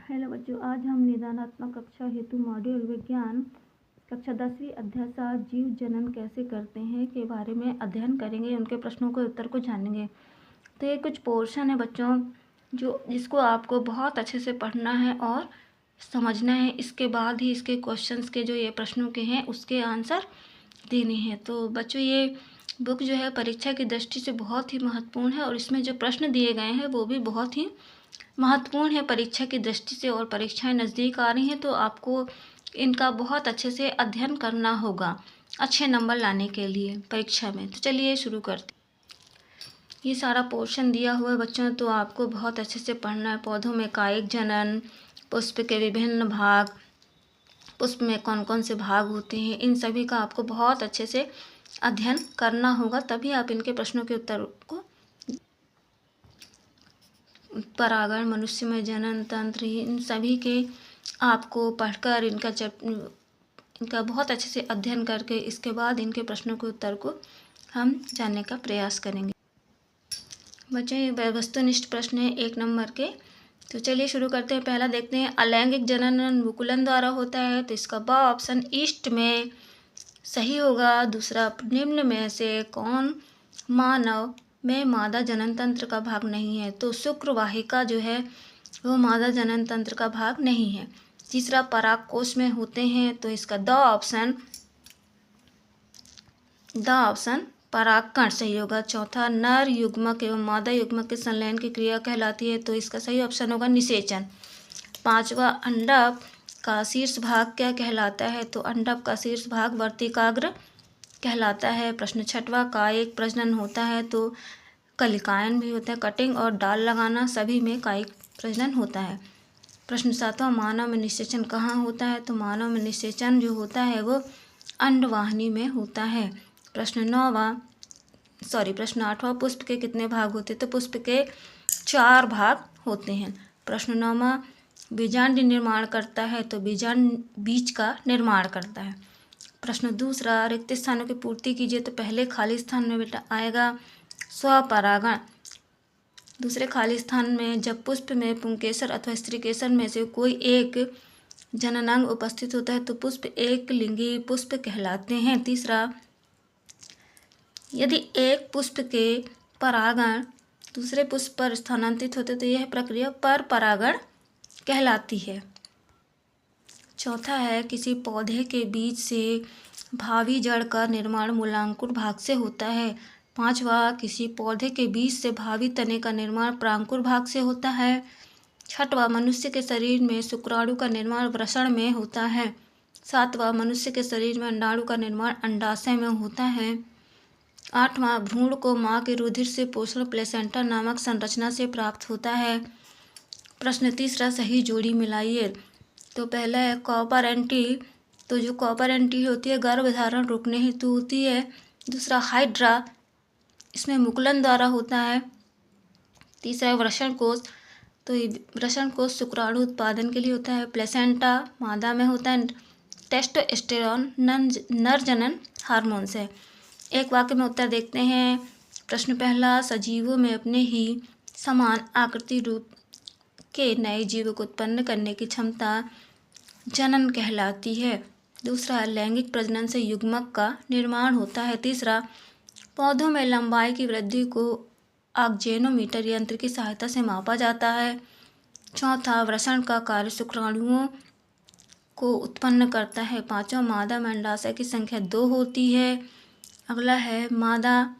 Hello बच्चों, आज हम निदानात्मक कक्षा हेतु मॉड्यूल विज्ञान कक्षा 10वीं अध्याय 7 जीव जनन कैसे करते हैं के बारे में अध्ययन करेंगे। उनके प्रश्नों के उत्तर को जानेंगे। तो ये कुछ पोर्शन है बच्चों जिसको आपको बहुत अच्छे से पढ़ना है और समझना है। इसके बाद ही इसके क्वेश्चंस के जो ये प्रश्नों के हैं उसके आंसर देने हैं। तो बच्चों ये बुक जो है परीक्षा की दृष्टि से बहुत ही महत्वपूर्ण है और इसमें जो प्रश्न दिए गए हैं वो भी बहुत ही महत्वपूर्ण है परीक्षा की दृष्टि से। और परीक्षाएं नज़दीक आ रही हैं तो आपको इनका बहुत अच्छे से अध्ययन करना होगा अच्छे नंबर लाने के लिए परीक्षा में। तो चलिए शुरू करते। ये सारा पोर्शन दिया हुआ है बच्चों, तो आपको बहुत अच्छे से पढ़ना है। पौधों में कायिक जनन, पुष्प के विभिन्न भाग, पुष्प में कौन कौन से भाग होते हैं, इन सभी का आपको बहुत अच्छे से अध्ययन करना होगा, तभी आप इनके प्रश्नों के उत्तर को परागण, मनुष्य में जनन तंत्र, इन सभी के आपको पढ़कर इनका बहुत अच्छे से अध्ययन करके इसके बाद इनके प्रश्नों के उत्तर को हम जानने का प्रयास करेंगे। बच्चों ये वस्तुनिष्ठ प्रश्न है 1 नंबर के। तो चलिए शुरू करते हैं। पहला देखते हैं, अलैंगिक जनन मुकुलन द्वारा होता है, तो इसका ब ऑप्शन ईस्ट में सही होगा। दूसरा, निम्न में से कौन मानव में मादा जनन तंत्र का भाग नहीं है, तो शुक्र वाहिका जो है वो मादा जनन तंत्र का भाग नहीं है। तीसरा, पराग कोश में होते हैं, तो इसका द ऑप्शन परागकण सही होगा। चौथा, नर युग्मक एवं मादा युग्मक के संलयन की क्रिया कहलाती है, तो इसका सही ऑप्शन होगा निषेचन। पांचवा, अंडक का शीर्ष भाग क्या कहलाता है, तो अंडक का शीर्ष भाग वर्तिकाग्र कहलाता है। प्रश्न छठवां, कायिक प्रजनन होता है, तो कलिकायन भी होता है, कटिंग और डाल लगाना सभी में कायिक प्रजनन होता है। प्रश्न सातवां, मानव में निषेचन कहाँ होता है, तो मानव में निषेचन जो होता है वो अंडवाहिनी में होता है। प्रश्न आठवां, पुष्प के कितने भाग होते हैं, तो पुष्प के 4 भाग होते हैं। प्रश्न 9वां, बीजांड निर्माण करता है, तो बीजांड बीज का निर्माण करता है। प्रश्न दूसरा, रिक्त स्थानों की पूर्ति कीजिए, तो पहले खाली स्थान में बेटा आएगा स्वपरागण। दूसरे खाली स्थान में जब पुष्प में पुंकेसर अथवा स्त्रीकेसर में से कोई एक जननांग उपस्थित होता है तो पुष्प एक लिंगी पुष्प कहलाते हैं। तीसरा, यदि एक पुष्प के परागण दूसरे पुष्प पर स्थानांतरित होते तो यह प्रक्रिया पर परागण कहलाती है। चौथा है, किसी पौधे के बीज से भावी जड़ का निर्माण मूलांकुर भाग से होता है। पांचवा, किसी पौधे के बीज से भावी तने का निर्माण प्रांकुर भाग से होता है। छठवां, मनुष्य के शरीर में शुक्राणु का निर्माण वृषण में होता है। सातवां, मनुष्य के शरीर में अंडाणु का निर्माण अंडाशय में होता है। आठवां, भ्रूण को माँ के रुधिर से पोषण प्लेसेंटा नामक संरचना से प्राप्त होता है। प्रश्न तीसरा, सही जोड़ी मिलाइए, तो पहला है कॉपर एंटी, तो जो कॉपर एंटी होती है गर्भधारण रोकने हेतु होती है। दूसरा, हाइड्रा, इसमें मुकुलन द्वारा होता है। तीसरा, वृषण कोष, तो ये वृषण कोष शुक्राणु उत्पादन के लिए होता है। प्लेसेंटा मादा में होता है। टेस्टोस्टेरोन नर जनन हार्मोन है। एक वाक्य में उत्तर देखते हैं। प्रश्न पहला, सजीवों में अपने ही समान आकृति रूप के नए जीव को उत्पन्न करने की क्षमता जनन कहलाती है। दूसरा, लैंगिक प्रजनन से युग्मक का निर्माण होता है। तीसरा, पौधों में लंबाई की वृद्धि को ऑक्जेनोमीटर यंत्र की सहायता से मापा जाता है। चौथा, वृषण का कार्य शुक्राणुओं को उत्पन्न करता है। पांचवा, मादा में अंडाशय की संख्या 2 होती है। अगला है, मादा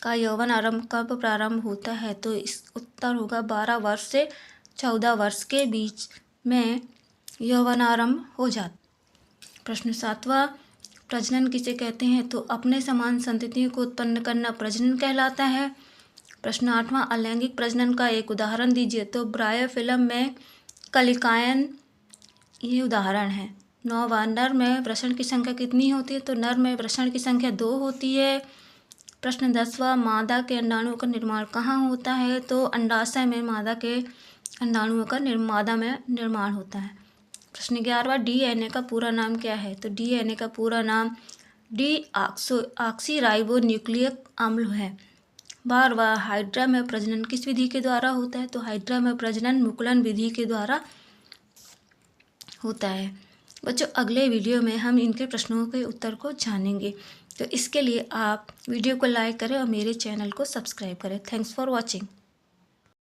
का यौवन आरंभ कब प्रारंभ होता है, तो इस उत्तर होगा 12 वर्ष से 14 वर्ष के बीच में यौवन आरंभ हो जाता। प्रश्न सातवां, प्रजनन किसे कहते हैं, तो अपने समान संततियों को उत्पन्न करना प्रजनन कहलाता है। प्रश्न आठवां, अलैंगिक प्रजनन का एक उदाहरण दीजिए, तो ब्रायोफिलम में कलिकायन ये उदाहरण है। 9वां, नर में वृषण की संख्या कितनी होती है, तो नर में वृषण की संख्या 2 होती है। प्रश्न 10वां, मादा के अंडाणुओं का निर्माण कहाँ होता है, तो अंडाशय में मादा के अंडाणुओं का मादा में निर्माण होता है। प्रश्न 11वां, डीएनए का पूरा नाम क्या है, तो डीएनए का पूरा नाम डीऑक्सीराइबो न्यूक्लिक अम्ल है। बार बार हाइड्रा में प्रजनन किस विधि के द्वारा होता है? तो हाइड्रा में प्रजनन मुकुलन विधि के द्वारा होता है। बच्चों, अगले वीडियो में हम इनके प्रश्नों के उत्तर को जानेंगे। तो इसके लिए आप वीडियो को लाइक करें और मेरे चैनल को सब्सक्राइब करें। Thanks for watching.